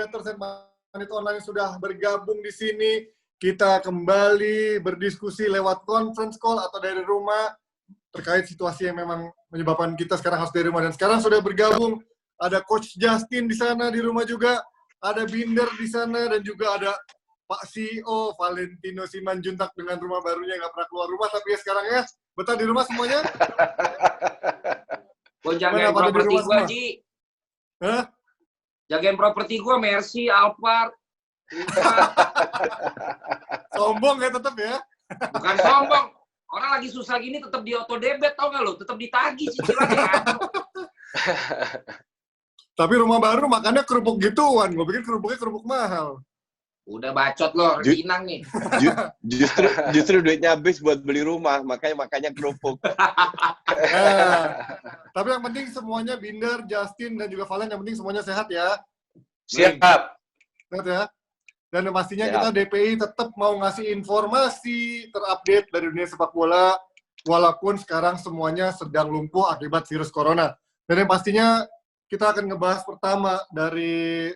moderator Saint Manito Online sudah bergabung di sini. Kita kembali berdiskusi lewat conference call atau dari rumah terkait situasi yang memang menyebabkan kita sekarang harus dari rumah. Dan sekarang sudah bergabung, ada Coach Justin di sana di rumah juga, ada Binder di sana, dan juga ada Pak CEO Valentino Simanjuntak dengan rumah barunya, nggak pernah keluar rumah, tapi ya sekarang ya betah di rumah semuanya. Gue jagain properti gue, Ji. Hah? Jagain properti gue, Mercy, Alphard. Sombong ya tetap ya? Bukan sombong. Orang lagi susah gini tetap di auto debit, tau nggak lo? Tetap ditagih cicilannya. Tapi rumah baru makannya kerupuk gituan. Gue pikir kerupuknya kerupuk mahal. Udah bacot lo, Inang nih. Justru duitnya habis buat beli rumah, makanya kerupuk. Tapi yang penting semuanya Binder, Justin, dan juga Valen, yang penting semuanya sehat ya. Siap. Sehat ya. Dan pastinya kita DPI tetap mau ngasih informasi terupdate dari dunia sepak bola, walaupun sekarang semuanya sedang lumpuh akibat virus corona. Dan yang pastinya kita akan ngebahas pertama dari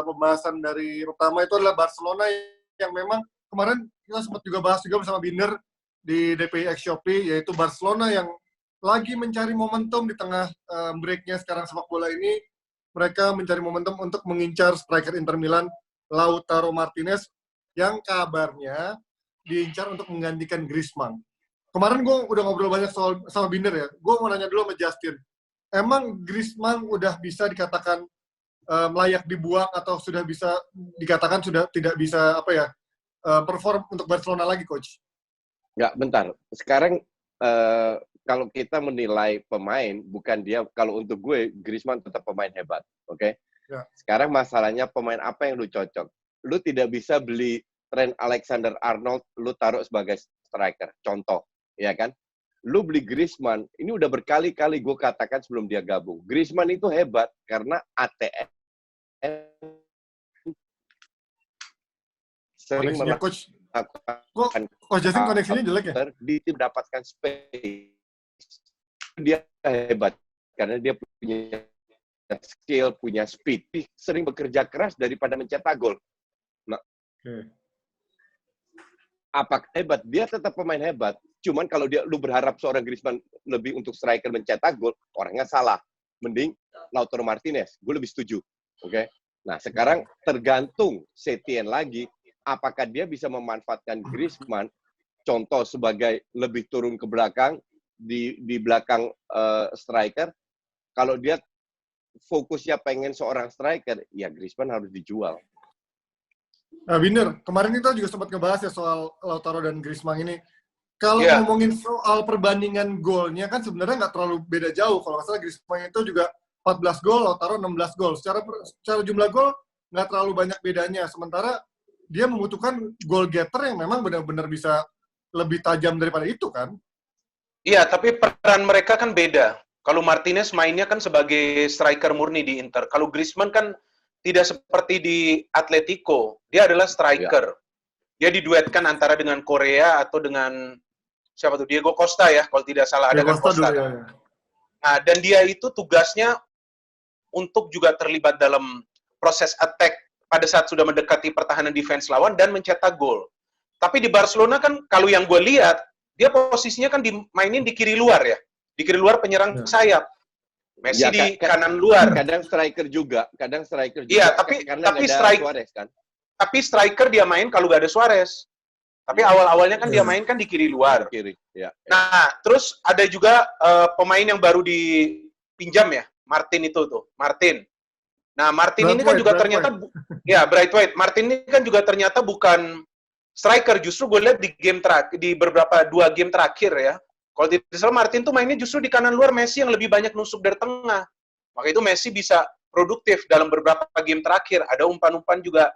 pembahasan dari pertama itu adalah Barcelona yang memang kemarin kita sempat juga bahas juga bersama Binder di DPI X Shopee, yaitu Barcelona yang lagi mencari momentum di tengah breaknya sekarang sepak bola ini. Mereka mencari momentum untuk mengincar striker Inter Milan Lautaro Martinez yang kabarnya diincar untuk menggantikan Griezmann. Kemarin gue udah ngobrol banyak soal sama Binder ya. Gue mau nanya dulu sama Justin. Emang Griezmann udah bisa dikatakan layak dibuang atau sudah bisa dikatakan sudah tidak bisa perform untuk Barcelona lagi, Coach? Nggak, bentar. Sekarang kalau kita menilai pemain, bukan dia. Kalau untuk gue, Griezmann tetap pemain hebat, oke? Ya. Sekarang masalahnya pemain apa yang lu cocok? Lu tidak bisa beli Trent Alexander-Arnold, lu taruh sebagai striker. Contoh, ya kan? Lu beli Griezmann, ini udah berkali-kali gue katakan sebelum dia gabung. Griezmann itu hebat karena ATM sering melakukan Justin koneksinya jelek ya? di tim mendapatkan space. Dia hebat karena dia punya skill, punya speed, sering bekerja keras daripada mencetak gol. Nah, apakah hebat? Dia tetap pemain hebat. Cuman kalau lu berharap seorang Griezmann lebih untuk striker mencetak gol, orangnya salah. Mending Lautaro Martinez. Gue lebih setuju. Oke? Nah, sekarang tergantung Setien lagi, apakah dia bisa memanfaatkan Griezmann, contoh sebagai lebih turun ke belakang, di belakang striker. Kalau dia fokusnya pengen seorang striker, ya Griezmann harus dijual. Nah, Binder, kemarin kita juga sempat ngebahas ya soal Lautaro dan Griezmann ini. Kalau ngomongin soal perbandingan golnya, kan sebenarnya nggak terlalu beda jauh. Kalau nggak salah Griezmann itu juga 14 gol, Lautaro 16 gol. Secara jumlah gol, nggak terlalu banyak bedanya. Sementara dia membutuhkan goal getter yang memang benar-benar bisa lebih tajam daripada itu, kan? Iya, tapi peran mereka kan beda. Kalau Martinez mainnya kan sebagai striker murni di Inter. Kalau Griezmann kan tidak seperti di Atletico. Dia adalah striker. Dia diduetkan antara dengan Korea atau dengan siapa tuh? Diego Costa ya, kalau tidak salah ada Costa. Dulu, ya. Nah, dan dia itu tugasnya untuk juga terlibat dalam proses attack pada saat sudah mendekati pertahanan defense lawan dan mencetak gol. Tapi di Barcelona kan kalau yang gue lihat, dia posisinya kan dimainin di kiri luar ya. Di kiri luar penyerang sayap. Messi di kanan luar. Kadang striker juga. Iya, tapi Suarez, kan? Tapi striker dia main kalau gak ada Suarez. Tapi awal-awalnya kan dia main kan di kiri luar. Kiri. Ya. Nah, terus ada juga pemain yang baru dipinjam ya, Martin itu tuh, Martin. Nah, Martin ini kan juga ternyata ya Braithwaite. Martin ini kan juga ternyata bukan striker. Justru gue lihat di beberapa 2 game terakhir ya. Kalau tidak salah Martin tuh mainnya justru di kanan luar, Messi yang lebih banyak nusuk dari tengah. Maka itu Messi bisa produktif dalam beberapa game terakhir. Ada umpan-umpan juga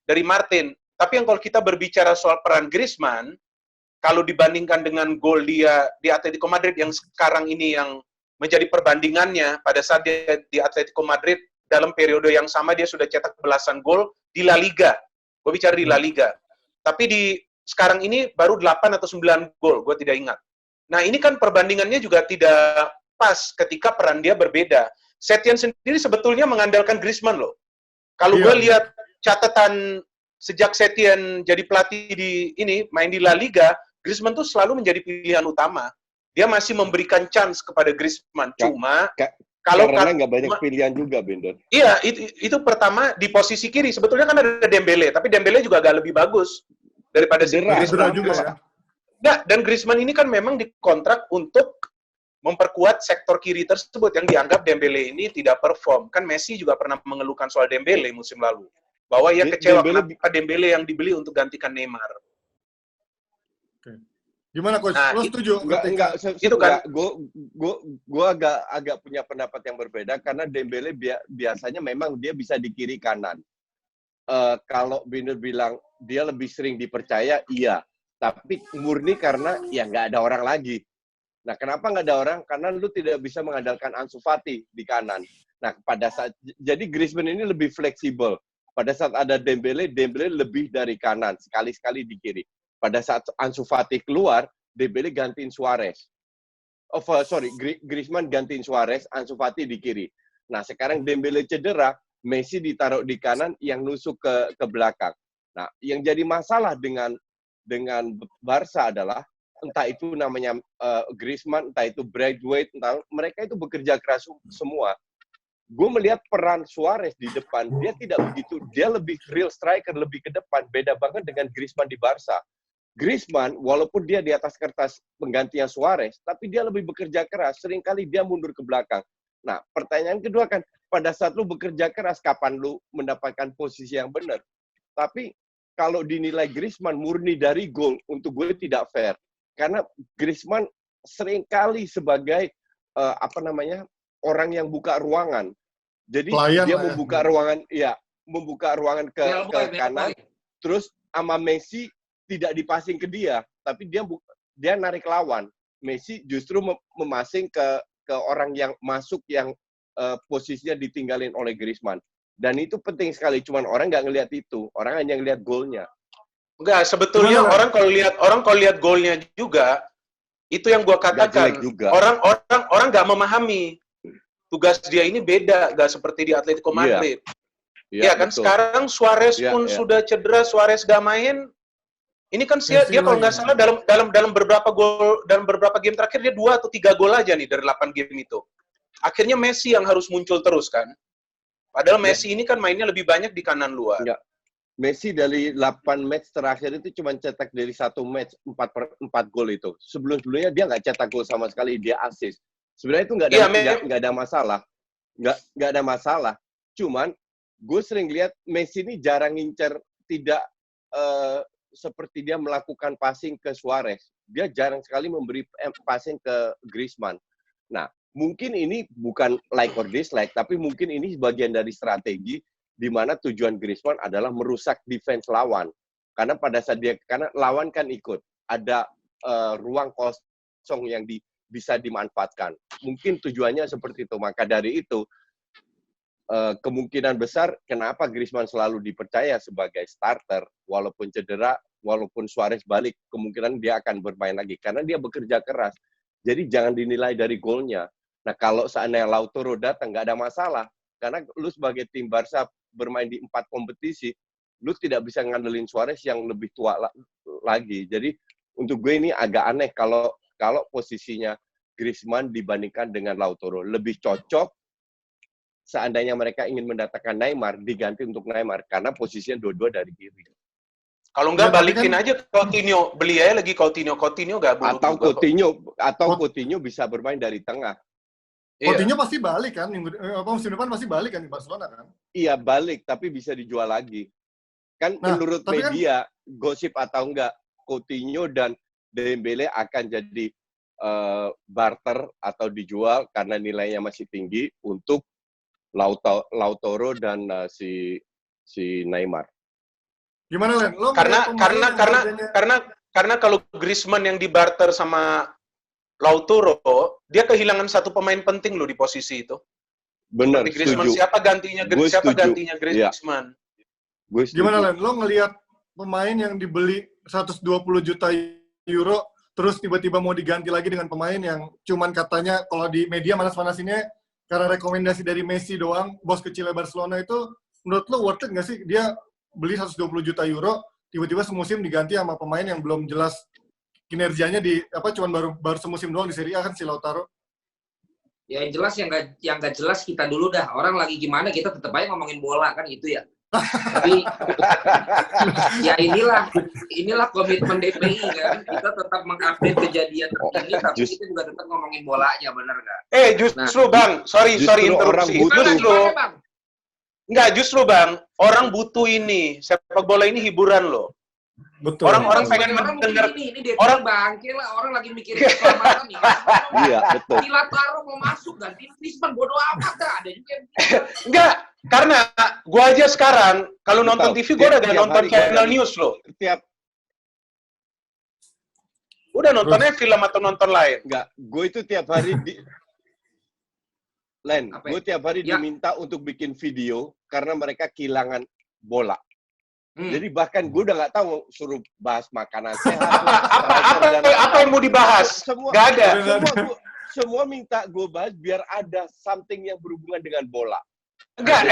dari Martin. Tapi yang kalau kita berbicara soal peran Griezmann, kalau dibandingkan dengan gol dia di Atletico Madrid yang sekarang ini yang menjadi perbandingannya pada saat dia di Atletico Madrid dalam periode yang sama dia sudah cetak belasan gol di La Liga. Gue bicara di La Liga. Tapi di sekarang ini baru 8 atau 9 gol, gue tidak ingat. Nah, ini kan perbandingannya juga tidak pas ketika peran dia berbeda. Setien sendiri sebetulnya mengandalkan Griezmann loh. Kalau Iya. gue lihat catatan sejak Setien jadi pelatih main di La Liga, Griezmann tuh selalu menjadi pilihan utama. Dia masih memberikan chance kepada Griezmann. Cuma kalau karena nggak banyak pilihan juga, Bender. Iya, itu pertama di posisi kiri. Sebetulnya kan ada Dembele, tapi Dembele juga agak lebih bagus daripada si Cedera Griezmann. juga ya. Nah, dan Griezmann ini kan memang dikontrak untuk memperkuat sektor kiri tersebut yang dianggap Dembele ini tidak perform. Kan Messi juga pernah mengeluhkan soal Dembele musim lalu. Bahwa ia kecewa kenapa Dembele yang dibeli untuk gantikan Neymar. Gimana Coach? Nah, Lo setuju? Itu kan. Gue agak punya pendapat yang berbeda karena Dembele biasanya memang dia bisa di kiri kanan. Kalau Bender bilang dia lebih sering dipercaya, iya. Tapi murni karena ya nggak ada orang lagi. Nah, kenapa nggak ada orang? Karena lu tidak bisa mengandalkan Ansu Fati di kanan. Nah, jadi Griezmann ini lebih fleksibel. Pada saat ada Dembele lebih dari kanan, sekali-sekali di kiri. Pada saat Ansu Fati keluar, Dembele gantiin Suarez. Griezmann gantiin Suarez, Ansu Fati di kiri. Nah, sekarang Dembele cedera, Messi ditaruh di kanan yang nusuk ke belakang. Nah, yang jadi masalah dengan Barca adalah entah itu namanya Griezmann, entah itu Braithwaite, entah mereka itu bekerja keras semua. Gue melihat peran Suarez di depan, dia tidak begitu, dia lebih real striker, lebih ke depan, beda banget dengan Griezmann di Barca. Griezmann, walaupun dia di atas kertas penggantinya Suarez, tapi dia lebih bekerja keras, seringkali dia mundur ke belakang. Nah, pertanyaan kedua kan, pada saat lu bekerja keras, kapan lu mendapatkan posisi yang benar? Tapi kalau dinilai Griezmann murni dari gol, untuk gue tidak fair. Karena Griezmann seringkali sebagai orang yang buka ruangan. Jadi Pelayan dia membuka ruangan ke kanan, terus sama Messi tidak dipasing ke dia, tapi dia narik lawan. Messi justru memasing ke orang yang masuk yang posisinya ditinggalin oleh Griezmann. Dan itu penting sekali, cuman orang nggak ngelihat itu. Orang hanya ngelihat golnya. Enggak, sebetulnya orang kalau lihat golnya juga, itu yang gua katakan. Orang nggak memahami tugas dia ini beda, nggak seperti di Atletico Madrid. Iya kan, betul. Sekarang Suarez pun sudah cedera, Suarez nggak main. Ini kan dia kalau nggak salah dalam beberapa game terakhir dia 2 atau 3 gol aja nih dari 8 game itu. Akhirnya Messi yang harus muncul terus kan. Padahal Messi ini kan mainnya lebih banyak di kanan luar. Enggak. Messi dari 8 match terakhir itu cuma cetak dari 1 match 4 gol itu. Sebelum-sebelumnya dia nggak cetak gol sama sekali, dia assist. Sebenarnya itu nggak ada masalah. Nggak ada masalah. Cuman gue sering lihat Messi ini jarang ngincer, tidak seperti dia melakukan passing ke Suarez. Dia jarang sekali memberi passing ke Griezmann. Nah, mungkin ini bukan like or dislike, tapi mungkin ini bagian dari strategi di mana tujuan Griezmann adalah merusak defense lawan. Karena pada saat karena lawan kan ikut, ada ruang kosong yang bisa dimanfaatkan. Mungkin tujuannya seperti itu. Maka dari itu, kemungkinan besar kenapa Griezmann selalu dipercaya sebagai starter, walaupun cedera, walaupun Suarez balik, kemungkinan dia akan bermain lagi. Karena dia bekerja keras. Jadi jangan dinilai dari golnya. Nah, kalau seandainya Lautaro datang, nggak ada masalah. Karena lu sebagai tim Barca bermain di 4 kompetisi, lu tidak bisa ngandelin Suarez yang lebih tua lagi. Jadi, untuk gue ini agak aneh kalau posisinya Griezmann dibandingkan dengan Lautaro. Lebih cocok seandainya mereka ingin mendatangkan Neymar, diganti untuk Neymar. Karena posisinya dua-dua dari kiri. Kalau nggak balikin aja Coutinho, beli aja lagi Coutinho nggak buruk atau Coutinho bisa bermain dari tengah. Coutinho pasti balik kan, musim depan pasti balik kan di Barcelona kan? Iya, balik, tapi bisa dijual lagi. Kan menurut media, gosip atau enggak, Coutinho dan Dembele akan jadi barter atau dijual karena nilainya masih tinggi untuk Lautaro dan si Neymar. Gimana Len? Lo karena kalau Griezmann yang dibarter sama Lautaro, dia kehilangan satu pemain penting loh di posisi itu. Benar, Griezmann, setuju. Siapa gantinya Griezmann? Ya. Gimana Len? Lo ngelihat pemain yang dibeli 120 juta euro, terus tiba-tiba mau diganti lagi dengan pemain yang cuman katanya kalau di media manas-manasinnya karena rekomendasi dari Messi doang, bos kecilnya Barcelona itu menurut lo worth it nggak sih dia beli 120 juta euro, tiba-tiba semusim diganti sama pemain yang belum jelas kinerjanya cuman baru semusim doang di Serie A kan si Lautaro. Ya yang jelas yang nggak jelas kita dulu dah. Orang lagi gimana kita tetap aja ngomongin bola kan gitu ya. Tapi ya inilah komitmen DPI kan. Kita tetap mengupdate kejadian terkini, tapi kita juga tetap ngomongin bolanya, bener nggak? Justru Bang, sorry interupsi. Justru Bang, orang butuh ini. Sepak bola ini hiburan loh. Betul. Orang pengen mendengar ini orang bangke lah, orang lagi mikirin keselamatan nih. Iya, betul. Si Lautaro mau masuk ganti Griezmann, bodo amat dah. Ada juga yang enggak, karena gua aja sekarang kalau nonton TV gua udah gak nonton channel news loh. Udah nontonnya film atau nonton lain. Enggak, gue itu tiap hari gue tiap hari diminta untuk bikin video karena mereka kehilangan bola. Jadi bahkan gue udah nggak tahu suruh bahas makanan sehat. Apa yang mau dibahas? Nggak ada. Semua minta gue bahas biar ada something yang berhubungan dengan bola. Enggak,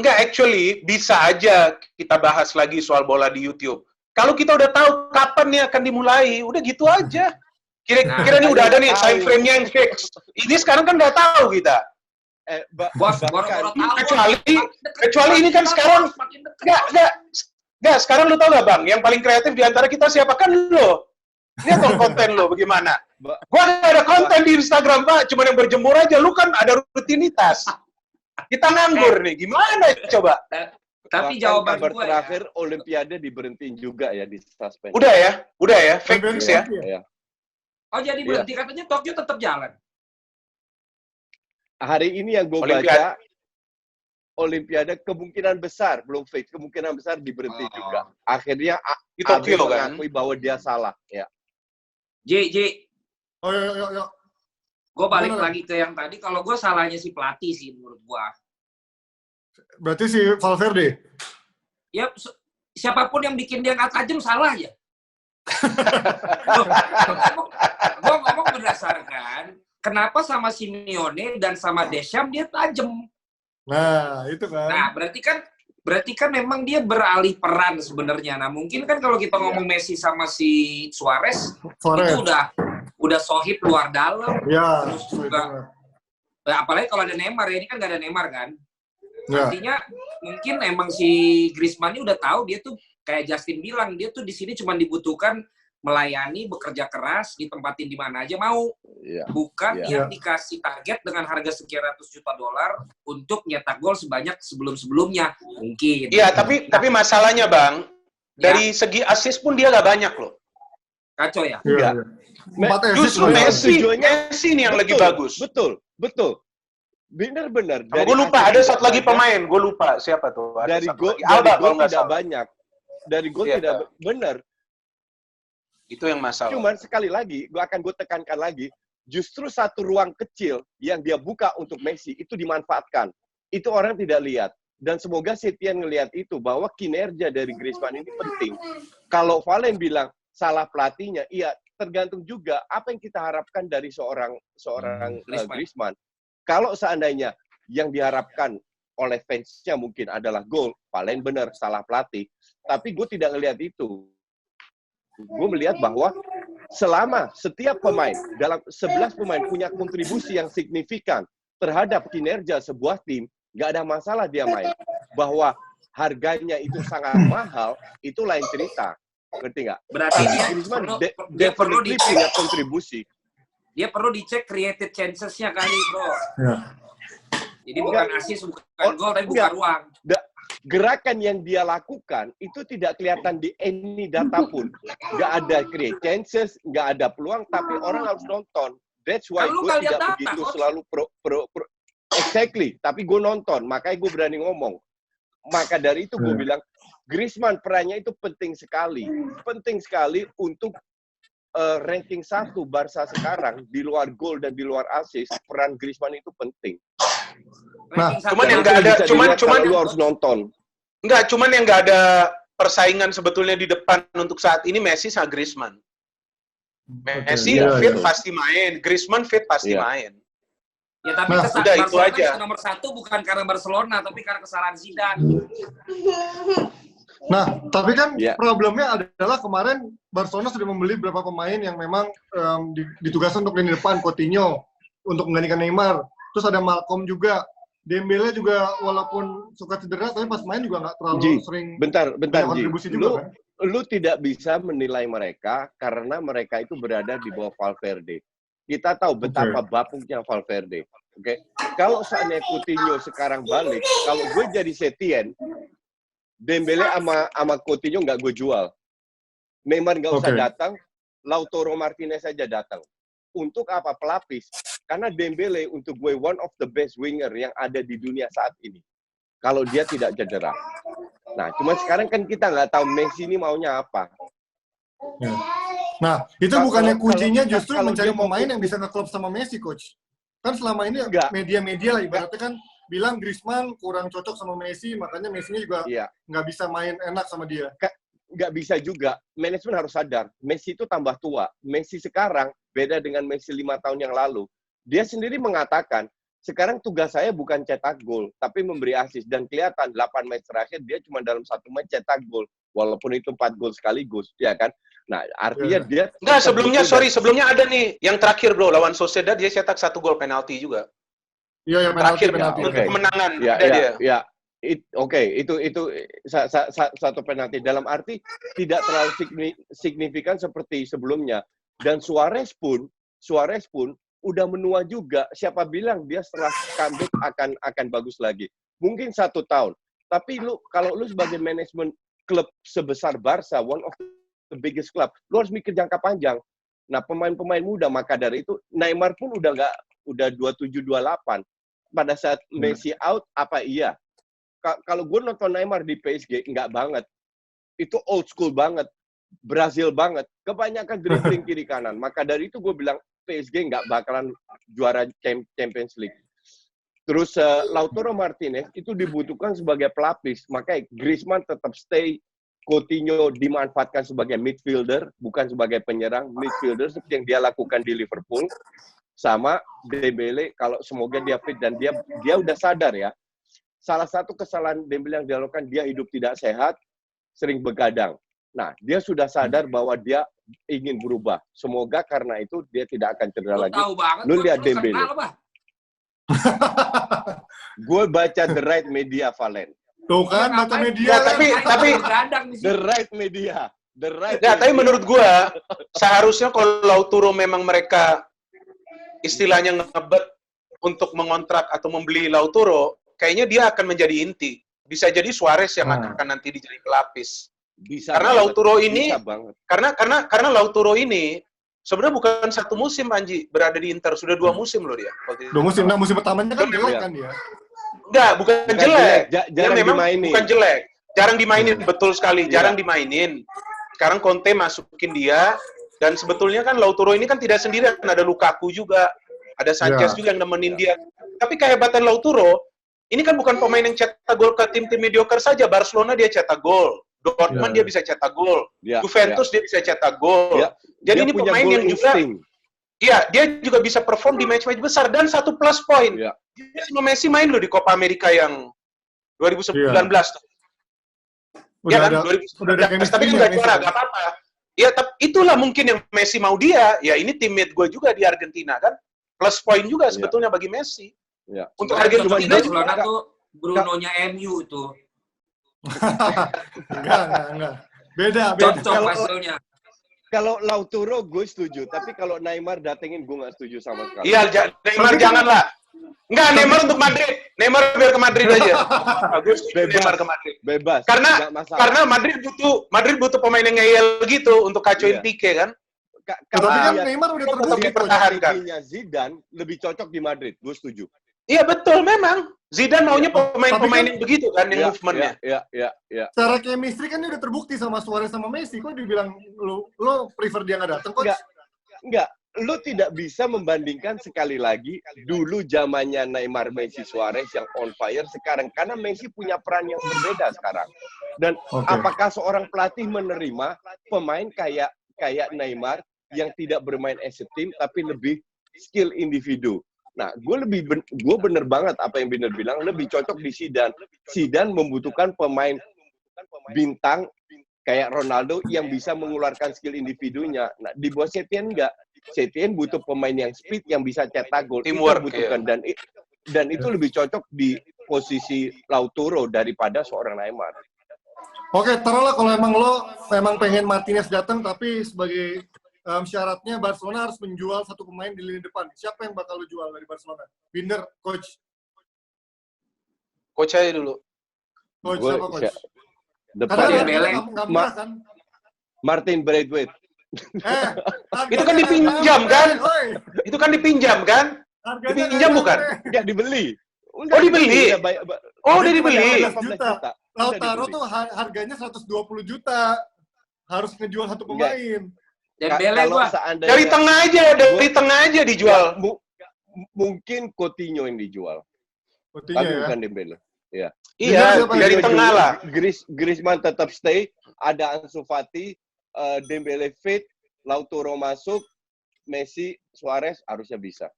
actually bisa aja kita bahas lagi soal bola di YouTube. Kalau kita udah tahu kapan nih akan dimulai, udah gitu aja. Kira-kira nih udah ada nih time frame-nya yang fix. Ini sekarang kan nggak tahu kita. Kecuali ini kan sekarang enggak sekarang lu tau gak Bang, yang paling kreatif di antara kita siapa? Kan lo. Lihat dong konten lo bagaimana. Gua gak ada konten di Instagram Pak, cuma yang berjemur aja. Lu kan ada rutinitas. Kita nganggur nih, gimana coba? Tapi jawaban gue terakhir Olimpiade diberhentiin juga ya di suspend. Udah ya, fix ya. Oh jadi berhenti katanya Tokyo tetap jalan. Hari ini yang gue baca, Olimpiade kemungkinan besar, belum fix, kemungkinan besar diberhenti juga. Akhirnya di Tokyo kan? mengakui bahwa dia salah. Ya. J. Oh, yo. Gue balik lagi ke yang tadi, kalau gue salahnya si pelatih sih menurut gue. Berarti si Valverde? Ya, siapapun yang bikin dia nggak tajam salah ya. Gue ngomong berdasarkan kenapa sama Simeone dan sama Deschamps dia tajam. Nah, itu kan. Nah, berarti kan memang dia beralih peran sebenarnya. Nah, mungkin kan kalau kita ngomong Messi sama si Suarez. Itu udah sohib luar dalam. Ya, terus juga apalagi kalau ada Neymar ya, ini kan nggak ada Neymar kan. Ya. Artinya mungkin emang si Griezmann ini udah tahu dia tuh kayak Justin bilang, dia tuh di sini cuma dibutuhkan melayani, bekerja keras, ditempatin di mana aja mau. Bukan yang dikasih target dengan harga sekian ratus juta dolar untuk nyetak gol sebanyak sebelum-sebelumnya. Mungkin. Iya, tapi masalahnya Bang, dari segi assist pun dia nggak banyak loh. Kacau ya? Iya. Justru Messi ini yang lagi bagus. Betul. Benar-benar. Gue lupa, ada satu lagi pemain. Gue lupa siapa tuh. Dari gol tidak banyak. Dari gol tidak benar. Itu yang masalah. Cuman sekali lagi, gue tekankan lagi, justru satu ruang kecil yang dia buka untuk Messi itu dimanfaatkan. Itu orang tidak lihat. Dan semoga Setien ngelihat itu, bahwa kinerja dari Griezmann ini penting. Kalau Valen bilang salah pelatihnya, iya tergantung juga apa yang kita harapkan dari seorang Griezmann. Kalau seandainya yang diharapkan oleh fansnya mungkin adalah gol, Valen benar salah pelatih. Tapi gue tidak ngelihat itu. Gue melihat bahwa selama setiap pemain, dalam 11 pemain punya kontribusi yang signifikan terhadap kinerja sebuah tim, nggak ada masalah dia main. Bahwa harganya itu sangat mahal, itu lain cerita. Ngerti nggak? Berarti dia perlu punya kontribusi. Dia perlu dicek created chances-nya kali, bro. Ya. Jadi bukan assist, bukan gol, tapi bukan ruang. Gerakan yang dia lakukan itu tidak kelihatan di any data pun. Nggak ada create chances, nggak ada peluang, tapi orang harus nonton. That's why gue tidak begitu selalu exactly, tapi gue nonton, makanya gue berani ngomong. Maka dari itu gue bilang, Griezmann perannya itu penting sekali untuk ranking 1 Barca sekarang, di luar gol dan di luar assist, peran Griezmann itu penting. Nah, cuman yang nggak ada, cuman lu harus nonton. Cuman yang nggak ada persaingan sebetulnya di depan untuk saat ini Messi sama Griezmann. Messi fit pasti main, Griezmann fit pasti main. Ya tapi udah itu aja. Nomor 1 bukan karena Barcelona, tapi karena kesalahan Zidane. Nah, tapi kan problemnya adalah kemarin Barcelona sudah membeli beberapa pemain yang memang ditugaskan untuk lini depan, Coutinho untuk menggantikan Neymar. Terus ada Malcolm juga. Dembele juga walaupun suka cedera, tapi pas main juga nggak terlalu sering bentar, kontribusi juga kan? Lu tidak bisa menilai mereka karena mereka itu berada di bawah Valverde. Kita tahu betapa bapuknya Valverde. Oke, kalau seandainya Coutinho sekarang balik, kalau gue jadi Setien, Dembele sama Coutinho nggak gue jual. Neymar nggak usah datang, Lautaro Martinez saja datang. Untuk apa? Pelapis. Karena Dembele untuk gue one of the best winger yang ada di dunia saat ini. Kalau dia tidak cedera. Nah, cuma sekarang kan kita nggak tahu Messi ini maunya apa. Ya. Nah, itu bukannya kuncinya justru mencari pemain yang bisa nge-klop sama Messi, Coach. Kan selama ini media-media lah ibaratnya kan bilang Griezmann kurang cocok sama Messi, makanya Messi-nya juga nggak bisa main enak sama dia. Nggak bisa juga. Manajemen harus sadar, Messi itu tambah tua. Messi sekarang beda dengan Messi 5 tahun yang lalu. Dia sendiri mengatakan, sekarang tugas saya bukan cetak gol, tapi memberi assist. Dan kelihatan 8 match terakhir dia cuma dalam 1 match cetak gol. Walaupun itu 4 gol sekaligus, ya kan? Nah, artinya dia... Enggak, sebelumnya ada nih. Yang terakhir, bro, lawan Sociedad dia cetak 1 gol penalti juga. Iya, penalti. Untuk kemenangan dia. Itu satu penalti. Dalam arti tidak terlalu signifikan seperti sebelumnya. Dan Suarez pun udah menua juga. Siapa bilang dia setelah comeback akan bagus lagi? Mungkin 1 tahun. Tapi kalau lu sebagai manajemen klub sebesar Barca, one of the biggest club, lu harus mikir jangka panjang. Nah, pemain-pemain muda, maka dari itu Neymar pun udah 27-28. Pada saat Messi out, apa iya? Kalau gue nonton Neymar di PSG, enggak banget. Itu old school banget. Brazil banget. Kebanyakan dribbling kiri kanan. Maka dari itu gue bilang, PSG nggak bakalan juara Champions League. Terus Lautaro Martinez itu dibutuhkan sebagai pelapis. Makanya Griezmann tetap stay. Coutinho dimanfaatkan sebagai midfielder, bukan sebagai penyerang. Midfielder seperti yang dia lakukan di Liverpool. Sama Dembele, kalau semoga dia fit dan dia udah sadar ya. Salah satu kesalahan Dembele yang dilakukan, dia hidup tidak sehat, sering begadang. Nah, dia sudah sadar bahwa dia ingin berubah. Semoga karena itu dia tidak akan cedera lagi. Lu lihat Dembele. Gue baca The Right Media, Valen. Tuh kan, baca media. Tapi The Right Media. Tapi menurut gue, seharusnya kalau Lautaro memang mereka istilahnya ngebet untuk mengontrak atau membeli Lautaro, kayaknya dia akan menjadi inti. Bisa jadi Suarez yang akan nanti jadi pelapis. Karena Lautaro ini, karena Lautaro ini sebenarnya bukan 1 musim, Anji, berada di Inter, sudah 2 musim loh dia. 2 musim. Nah, musim pertamanya kan jelek kan dia. Enggak, bukan jelek. Jarang dimainin. Bukan jelek. Jarang dimainin, betul sekali. Jarang dimainin. Sekarang Conte masukin dia, dan sebetulnya kan Lautaro ini kan tidak sendirian. Ada Lukaku juga, ada Sanchez juga yang nemenin dia. Tapi kehebatan Lautaro, ini kan bukan pemain yang cetak gol ke tim-tim mediocre saja. Barcelona dia cetak gol. Dortmund dia bisa cetak gol. Juventus dia bisa cetak gol. Jadi ini pemain yang juga... Iya, dia juga bisa perform di match-match besar. Dan 1 plus point. Dia sama Messi main loh di Copa America yang 2019 tuh. Udah kan? ada, 2019. Tapi kan nggak juara, nggak apa-apa. Ya, tapi itulah mungkin yang Messi mau dia. Ya, ini teammate gue juga di Argentina kan. Plus point juga sebetulnya bagi Messi. Untuk Argentina juga. Tuh Bruno-nya MU tuh. Enggak. Beda. Cocok hasilnya. Kalau Lautaro gue setuju, tapi kalau Neymar datengin gue nggak setuju sama sekali. Iya, Neymar janganlah. Enggak, Neymar untuk Madrid. Neymar biar ke Madrid aja. Bagus, Neymar ke Madrid. Bebas. Karena Madrid butuh pemain yang ngeyel gitu untuk kacauin Pique kan. Tapi kan Neymar udah terbukti dipertahankan. Zidane lebih cocok di Madrid, gue setuju. Iya betul memang. Zidane maunya pemain-pemain yang begitu kan, yang movementnya. Iya. Secara chemistry kan dia udah terbukti sama Suarez sama Messi. Kok dibilang lo prefer dia nggak datang, Coach? Enggak. Lo tidak bisa membandingkan sekali lagi dulu zamannya Neymar, Messi, Suarez yang on fire sekarang. Karena Messi punya peran yang berbeda sekarang. Dan apakah seorang pelatih menerima pemain kayak Neymar yang tidak bermain as a team tapi lebih skill individu? Nah, gue bener banget apa yang Binder bilang, lebih cocok di Zidane. Zidane membutuhkan pemain bintang kayak Ronaldo yang bisa mengeluarkan skill individunya. Nah, di bawah Setien enggak. Setien butuh pemain yang speed, yang bisa cetak gol. Teamwork, itu butuhkan. Dan itu lebih cocok di posisi Lautaro daripada seorang Neymar. Oke, taruhlah kalau emang lo memang pengen Martinez datang, tapi sebagai syaratnya Barcelona harus menjual satu pemain di lini depan. Siapa yang bakal lo jual dari Barcelona? Binder, coach. Coach aja dulu. Coach, siapa coach? Depan nggak murah kan? Martin Braithwaite. Itu kan dipinjam kan? Itu kan dipinjam kan? Dipinjam bukan? Ya, dibeli. Oh, dibeli. Oh, udah dibeli. 15 juta. Lautaro tuh harganya 120 juta. Harus ngejual satu pemain. Dembele gua. Dari tengah aja dijual. Mungkin Coutinho yang dijual. Coutinho ya? Bukan Dembele. Ya. Iya, dari tengah lah. Griezmann tetap stay, ada Ansu Fati, Dembele fit, Lautaro masuk, Messi, Suarez harusnya bisa.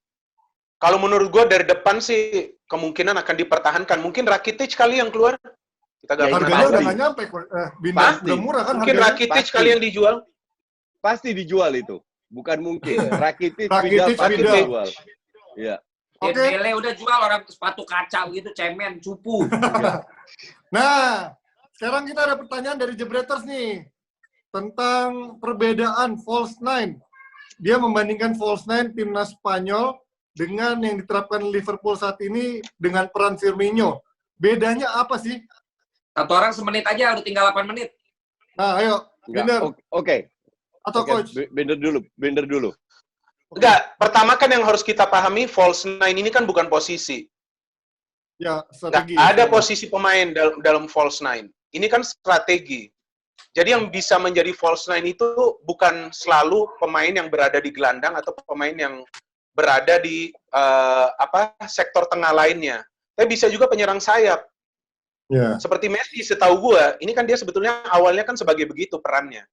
Kalau menurut gue dari depan sih kemungkinan akan dipertahankan. Mungkin Rakitic kali yang keluar. Kita nggak pernah harganya udah nggak nyampe. Udah murah kan mungkin harganya. Rakitic kali yang dijual. Pasti dijual itu. Bukan mungkin. Rakitic pasti dijual. Iya. Dembele udah jual orang sepatu kaca gitu, cemen, cupu. Nah, sekarang kita ada pertanyaan dari Jebreters nih. Tentang perbedaan false nine. Dia membandingkan false nine timnas Spanyol dengan yang diterapkan Liverpool saat ini dengan peran Firmino. Bedanya apa sih? Satu orang semenit aja, udah tinggal 8 menit. Nah, ayo, Binder. Oke. Atau coach? Binder dulu. Enggak, pertama kan yang harus kita pahami, false nine ini kan bukan posisi. Ya, strategi. Nggak ada posisi pemain dalam false nine. Ini kan strategi. Jadi yang bisa menjadi false nine itu bukan selalu pemain yang berada di gelandang atau pemain yang berada di sektor tengah lainnya. Tapi bisa juga penyerang sayap. Yeah. Seperti Messi, setahu gue, ini kan dia sebetulnya awalnya kan sebagai begitu perannya.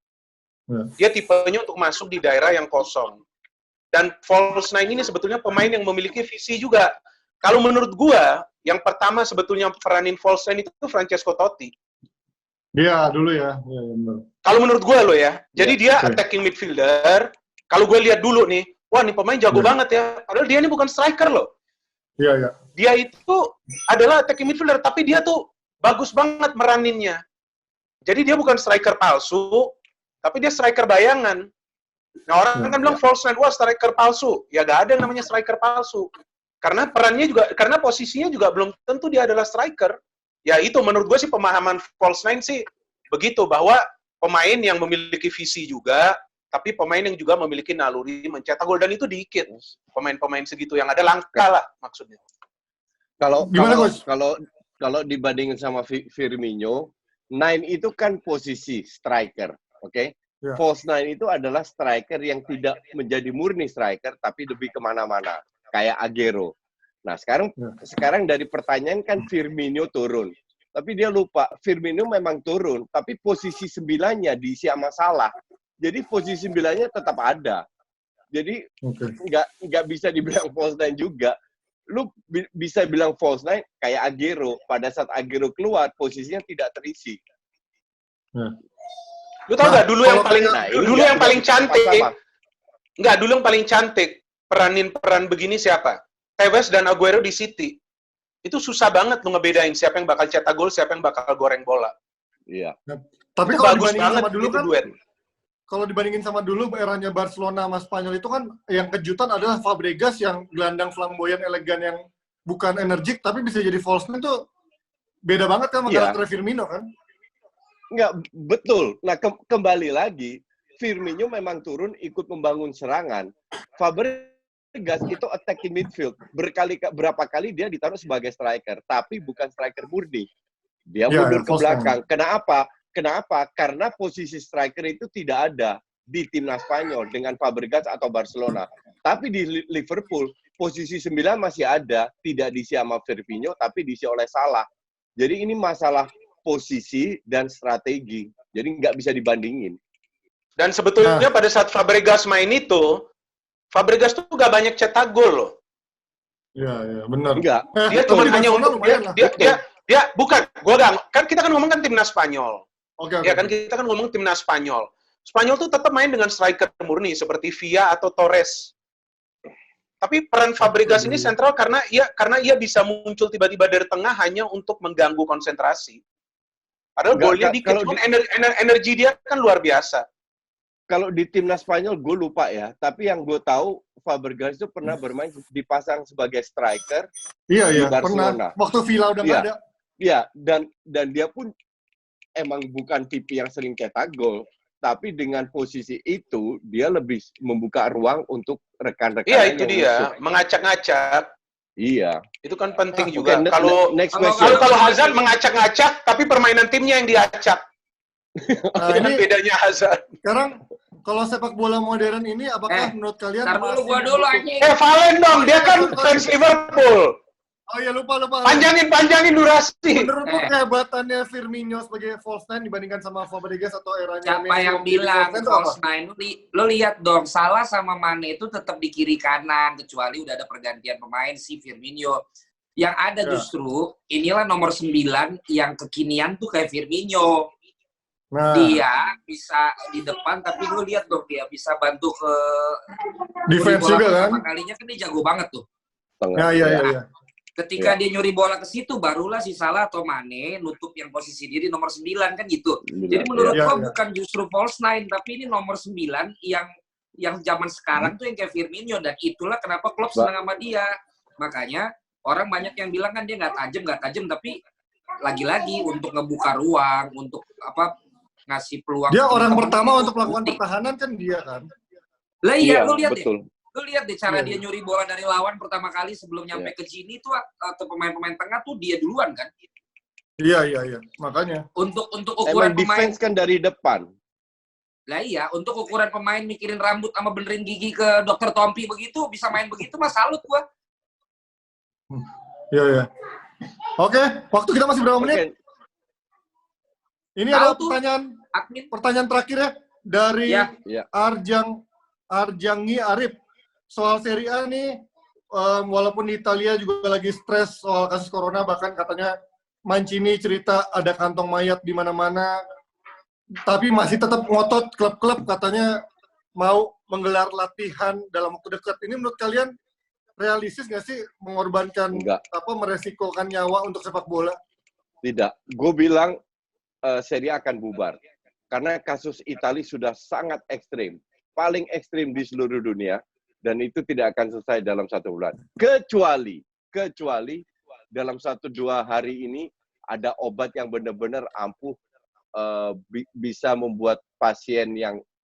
Yeah. Dia tipenya untuk masuk di daerah yang kosong. Dan false nine ini sebetulnya pemain yang memiliki visi juga. Kalau menurut gue, yang pertama sebetulnya peranin false nine itu Francesco Totti. Iya, dulu ya. Ya, kalau menurut gue loh ya. Jadi dia attacking midfielder. Kalau gue lihat dulu nih, wah nih pemain jago banget ya. Padahal dia ini bukan striker loh. Iya, iya. Dia itu adalah attacking midfielder, tapi dia tuh bagus banget meraninnya. Jadi dia bukan striker palsu, tapi dia striker bayangan. Nah orang kan bilang false nine, wah striker palsu. Ya gak ada yang namanya striker palsu. Karena perannya juga, karena posisinya juga belum tentu dia adalah striker. Ya itu menurut gue sih pemahaman false nine sih begitu, bahwa pemain yang memiliki visi juga, tapi pemain yang juga memiliki naluri mencetak gol, dan itu dikit pemain-pemain segitu yang ada langka lah maksudnya. Kalau dibandingin sama Firmino, nine itu kan posisi striker, oke? Yeah. False nine itu adalah striker yang tidak menjadi murni striker, tapi lebih kemana-mana, kayak Aguero. Nah sekarang dari pertanyaan kan Firmino turun, tapi dia lupa Firmino memang turun, tapi posisi 9-nya diisi sama Salah. Jadi posisi 9-nya tetap ada. Jadi nggak bisa dibilang false nine juga. Lu bisa bilang false nine kayak Aguero. Pada saat Aguero keluar, posisinya tidak terisi. Lu tau nggak dulu yang paling cantik? Nggak, dulu yang paling cantik peranin peran begini siapa? Tevez dan Aguero di City. Itu susah banget lu ngebedain siapa yang bakal cetak gol, siapa yang bakal goreng bola. Iya. Tapi kalau dibandingin sama dulu kan, kalau dibandingin sama dulu eranya Barcelona sama Spanyol itu kan yang kejutan adalah Fabregas yang gelandang flamboyan elegan yang bukan energik tapi bisa jadi false nine itu beda banget kan sama karakter Firmino kan? Enggak, betul. Nah kembali lagi Firmino memang turun ikut membangun serangan. Fabregas itu attacking midfield. Berapa kali dia ditaruh sebagai striker, tapi bukan striker murni. Dia mundur ke belakang. Kenapa? Karena posisi striker itu tidak ada di timnas Spanyol dengan Fabregas atau Barcelona. Tapi di Liverpool, posisi 9 masih ada, tidak diisi sama Firmino, tapi diisi oleh Salah. Jadi ini masalah posisi dan strategi. Jadi nggak bisa dibandingin. Dan sebetulnya pada saat Fabregas main itu, Fabregas tuh nggak banyak cetak gol loh. Iya, benar. Enggak. Dia cuma hanya untuk dia bukan. Kan kita kan ngomong kan timnas Spanyol. Ya kan kita kan ngomong timnas Spanyol. Spanyol tuh tetap main dengan striker murni seperti Villa atau Torres. Tapi peran Fabregas ini sentral karena ia bisa muncul tiba-tiba dari tengah hanya untuk mengganggu konsentrasi. Padahal golnya dikit, energi dia kan luar biasa. Kalau di timnas Spanyol gue lupa ya, tapi yang gue tahu Fabregas itu pernah bermain dipasang sebagai striker di Barcelona. Pernah. Waktu Villa udah nggak ada. Iya, dan dia pun emang bukan tipe yang sering cetak gol. Tapi dengan posisi itu, dia lebih membuka ruang untuk rekan-rekan. Iya, itu dia. Mengacak-ngacak. Iya. Itu kan penting juga. Kalau Hazard mengacak-ngacak, tapi permainan timnya yang diacak. Ini bedanya Hazard. Sekarang, kalau sepak bola modern ini, apakah menurut kalian... Gua dulu anjing. Valen dong, dia kan fans Liverpool. Oh iya, lupa. Panjangin durasi. Menurutmu kehebatannya Firmino sebagai false nine dibandingkan sama Fabregas atau eranya siapa yang bilang false nine? Lo lihat dong, Salah sama Mane itu tetap di kiri kanan, kecuali udah ada pergantian pemain si Firmino. Yang ada justru, inilah nomor 9 yang kekinian tuh kayak Firmino. Dia bisa di depan, tapi lo lihat dong, dia bisa bantu ke defense juga kan? Kalinya kan dia jago banget tuh. Iya. Ketika dia nyuri bola ke situ, barulah si Salah atau Mane nutup yang posisi diri nomor 9 kan gitu. Jadi menurut gua bukan justru false nine, tapi ini nomor 9 yang zaman sekarang tuh yang kayak Firmino, dan itulah kenapa Klopp senang sama dia. Makanya orang banyak yang bilang kan dia nggak tajam, tapi lagi-lagi untuk ngebuka ruang, untuk ngasih peluang. Dia orang pertama untuk melakukan pertahanan kan dia kan. Lah iya, lu lihat betul. Lu lihat deh cara dia nyuri bola dari lawan pertama kali sebelum nyampe ke Gini tuh, atau pemain-pemain tengah tuh dia duluan kan. Iya. Makanya. Untuk ukuran pemain defense kan dari depan. Lah iya, untuk ukuran pemain mikirin rambut sama benerin gigi ke dokter Tompi begitu, bisa main begitu mah salut gua. Iya. Oke, waktu kita masih berapa menit? Ini ada pertanyaan terakhir ya dari Arjangi Arif. Soal Serie A nih, walaupun di Italia juga lagi stres soal kasus corona, bahkan katanya Mancini cerita ada kantong mayat di mana-mana, tapi masih tetap ngotot klub-klub katanya mau menggelar latihan dalam waktu dekat. Ini menurut kalian realistis nggak sih mengorbankan meresikokan nyawa untuk sepak bola? Tidak. Gue bilang Serie A akan bubar. Karena kasus Italia sudah sangat ekstrim. Paling ekstrim di seluruh dunia. Dan itu tidak akan selesai dalam 1 bulan. Kecuali dalam 1-2 hari ini ada obat yang benar-benar ampuh, bisa membuat pasien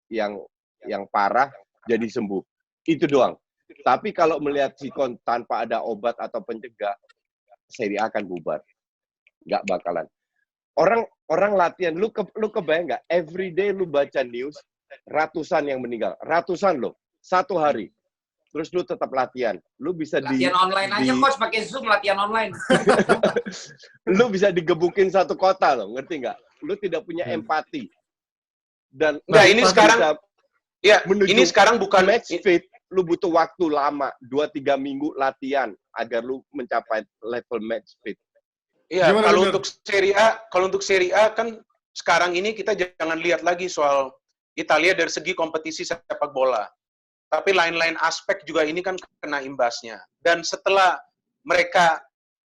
yang parah jadi sembuh. Itu doang. Tapi kalau melihat sikon tanpa ada obat atau pencegah, Serie A akan bubar. Nggak bakalan. Orang latihan, lu kebayang nggak? Every day lu baca news, ratusan yang meninggal. Ratusan loh. 1 hari. Terus lu tetap latihan. Lu bisa latihan online aja, Coach, pakai Zoom latihan online. Lu bisa digebukin 1 kota loh, ngerti nggak? Lu tidak punya empati. Dan ini sekarang bukan match fit. Lu butuh waktu lama, 2-3 minggu latihan agar lu mencapai level match fit. Iya, kalau untuk Serie A kan sekarang ini kita jangan lihat lagi soal Italia dari segi kompetisi sepak bola. Tapi lain-lain aspek juga ini kan kena imbasnya. Dan setelah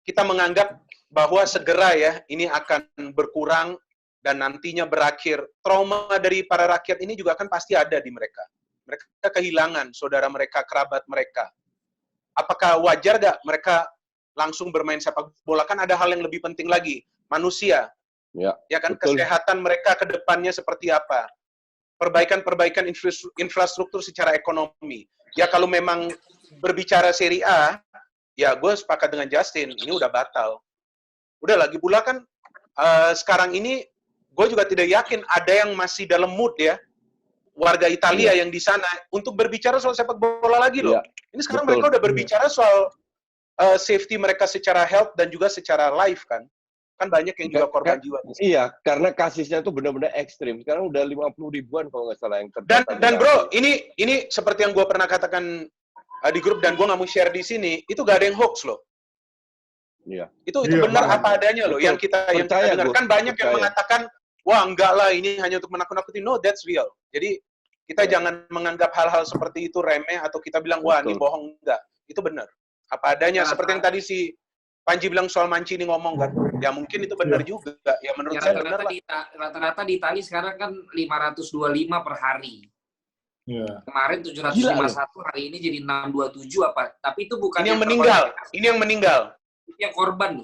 kita menganggap bahwa segera ya ini akan berkurang dan nantinya berakhir, trauma dari para rakyat ini juga kan pasti ada di mereka. Mereka kehilangan saudara mereka, kerabat mereka. Apakah wajar nggak mereka langsung bermain sepak bola? Kan ada hal yang lebih penting lagi, manusia. Ya kan, betul. Kesehatan mereka ke depannya seperti apa? Perbaikan infrastruktur secara ekonomi. Ya kalau memang berbicara Serie A, ya gue sepakat dengan Justin, ini udah batal. Udah lagi pula kan sekarang ini gue juga tidak yakin ada yang masih dalam mood ya, warga Italia yang di sana untuk berbicara soal sepak bola lagi loh. Ini sekarang mereka udah berbicara soal safety mereka secara health dan juga secara life kan. Kan banyak yang juga korban jiwa. Iya, karena kasusnya tuh benar-benar ekstrim. Sekarang udah 50 ribuan kalau nggak salah yang tercatat. Dan bro, ini seperti yang gue pernah katakan di grup dan gue nggak mau share di sini, itu gak ada yang hoax loh. Iya. Itu benar apa adanya loh. Yang kita dengar kan banyak yang mengatakan, wah enggak lah ini hanya untuk menakut-nakuti. No, that's real. Jadi kita jangan menganggap hal-hal seperti itu remeh atau kita bilang wah ini bohong, enggak. Itu benar. Apa adanya. Seperti yang tadi si Panji bilang soal Mancini ngomong kan, ya mungkin itu benar juga. Ya menurut saya benar lah. Rata-rata di Itali sekarang kan 525 per hari. Yeah. Kemarin 751, hari ini jadi 627 apa? Tapi itu bukan ini yang meninggal. Ini yang meninggal. Itu yang korban.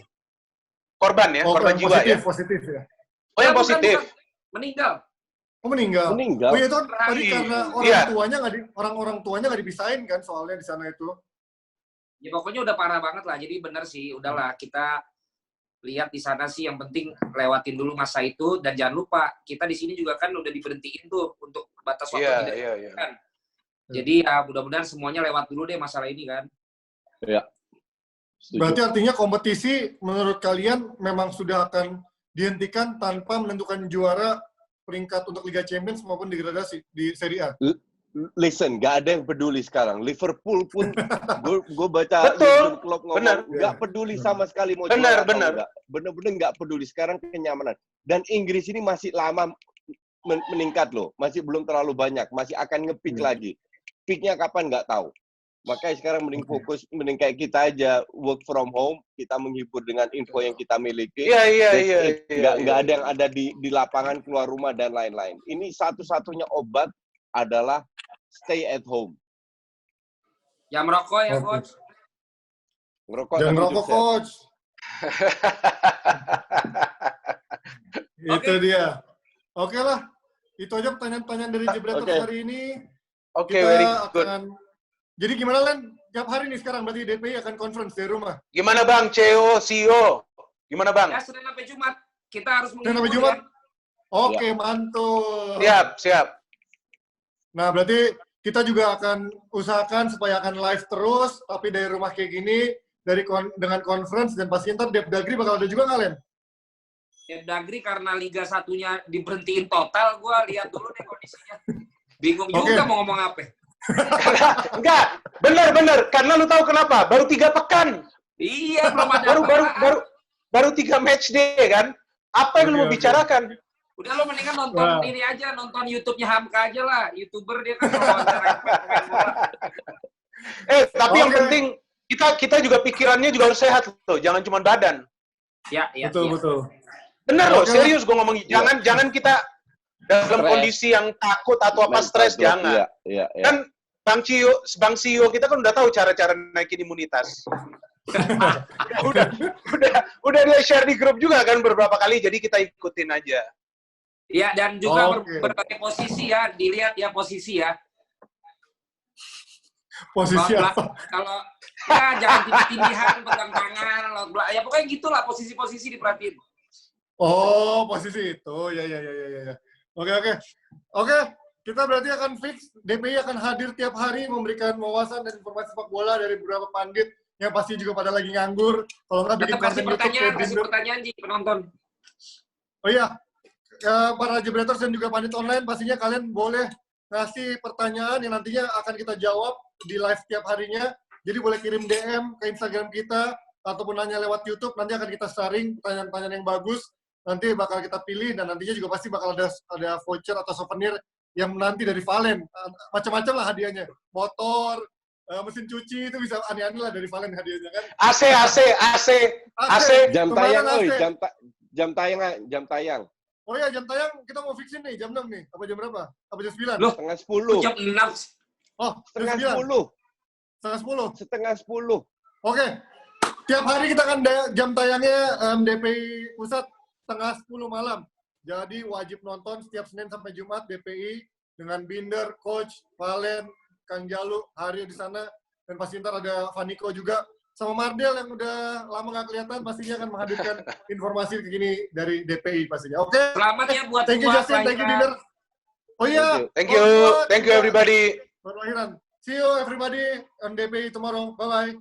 Korban ya, korban jiwa positif, ya. Positif ya. Oh yang positif. Bukan. Meninggal. Oh meninggal. Meninggal. Oh iya itu kan tadi karena orang tuanya nggak dipisahin kan soalnya di sana itu. Ya pokoknya udah parah banget lah. Jadi bener sih, udahlah kita lihat di sana sih, yang penting lewatin dulu masa itu, dan jangan lupa kita di sini juga kan udah diberhentiin tuh untuk batas waktu kan. Jadi ya mudah-mudahan semuanya lewat dulu deh masalah ini kan. Iya. Berarti artinya kompetisi menurut kalian memang sudah akan dihentikan tanpa menentukan juara peringkat untuk Liga Champions maupun degradasi di Serie A. Listen, nggak ada yang peduli sekarang. Liverpool pun, gue baca Jurgen Klopp ngomong, nggak peduli sama sekali mau juara atau nggak. Bener-bener nggak peduli. Sekarang kenyamanan. Dan Inggris ini masih lama meningkat loh. Masih belum terlalu banyak. Masih akan nge-peak lagi. Peaknya kapan nggak tahu. Makanya sekarang mending fokus, mending kayak kita aja work from home, kita menghibur dengan info yang kita miliki. Iya. Nggak ada yang ada di lapangan, keluar rumah dan lain-lain. Ini satu-satunya obat adalah stay at home. Ya merokok ya, Coach. Ngerokok. Jangan merokok, Coach. Itu dia. Oke lah. Itu aja pertanyaan-pertanyaan dari Jebretor hari ini. Oke, kita very good. Jadi gimana, Len? Tiap hari nih sekarang berarti DPI akan conference dari rumah. Gimana Bang, CEO? Gimana Bang? Ya, Senin sampai Jumat. Kita harus Senin sampai Jumat? Ya? Oke, mantul. Siap. Nah, berarti kita juga akan usahakan supaya akan live terus, tapi dari rumah kayak gini, dengan conference, dan pastinya ntar Depdagri bakal ada juga nggak, Len? Depdagri karena Liga 1-nya diberhentiin total, gue lihat dulu deh kondisinya. Bingung juga mau ngomong apa. Enggak, bener. Karena lu tahu kenapa? Baru 3 pekan. Iya, belum ada baru 3 match day kan? Apa yang lu mau bicarakan? Udah lo mendingan nonton ini aja, nonton YouTube-nya Hamka aja lah. YouTuber dia kan tapi yang penting kita juga pikirannya juga harus sehat loh, jangan cuma badan. Ya. Betul. Bener loh, serius gue ngomong. Jangan kita dalam kondisi yang takut atau apa stres, jangan. Iya. Kan Bang CEO kita kan udah tahu cara-cara naikin imunitas. udah dia share di grup juga kan beberapa kali, jadi kita ikutin aja. Iya, dan juga berbagai posisi ya, dilihat ya posisi ya. Posisi apa? Kalau ya jangan tindihan, pegang tangan, ya pokoknya gitulah posisi-posisi diperhatiin. Oh, posisi itu. Ya. Oke. Kita berarti akan fix, DPI akan hadir tiap hari memberikan wawasan dan informasi sepak bola dari beberapa pandit yang pasti juga pada lagi nganggur. Kalau nggak bikin konten YouTube. Kasih pertanyaan Ji, penonton. Oh iya, para Jebretors dan juga pandit online, pastinya kalian boleh ngasih pertanyaan yang nantinya akan kita jawab di live tiap harinya. Jadi boleh kirim DM ke Instagram kita, ataupun nanya lewat YouTube, nanti akan kita sharing pertanyaan-pertanyaan yang bagus. Nanti bakal kita pilih, dan nantinya juga pasti bakal ada voucher atau souvenir yang menanti dari Valen. Macam-macam lah hadiahnya. Motor, mesin cuci, itu bisa aneh-aneh lah dari Valen hadiahnya kan. AC. Jam tayang. Oh iya, jam tayang kita mau fixin nih, jam 6 nih. Apa jam berapa? Apa jam 9? Loh, setengah 10. Jam 6. Oh, setengah 10. Setengah 10. Oke. Tiap hari kita akan jam tayangnya DPI Pusat setengah 10 malam. Jadi wajib nonton setiap Senin sampai Jumat DPI dengan Binder, Coach, Valen, Kang Jalu, Haryo di sana, dan pasti ntar ada Vaniko juga. Sama Mardel yang udah lama nggak kelihatan, pastinya akan menghadirkan informasi begini dari DPI pastinya. Oke. Selamat ya buat thank you Justin, thank you Binder. Oh iya. Thank you everybody. See you everybody on DPI tomorrow. Bye-bye.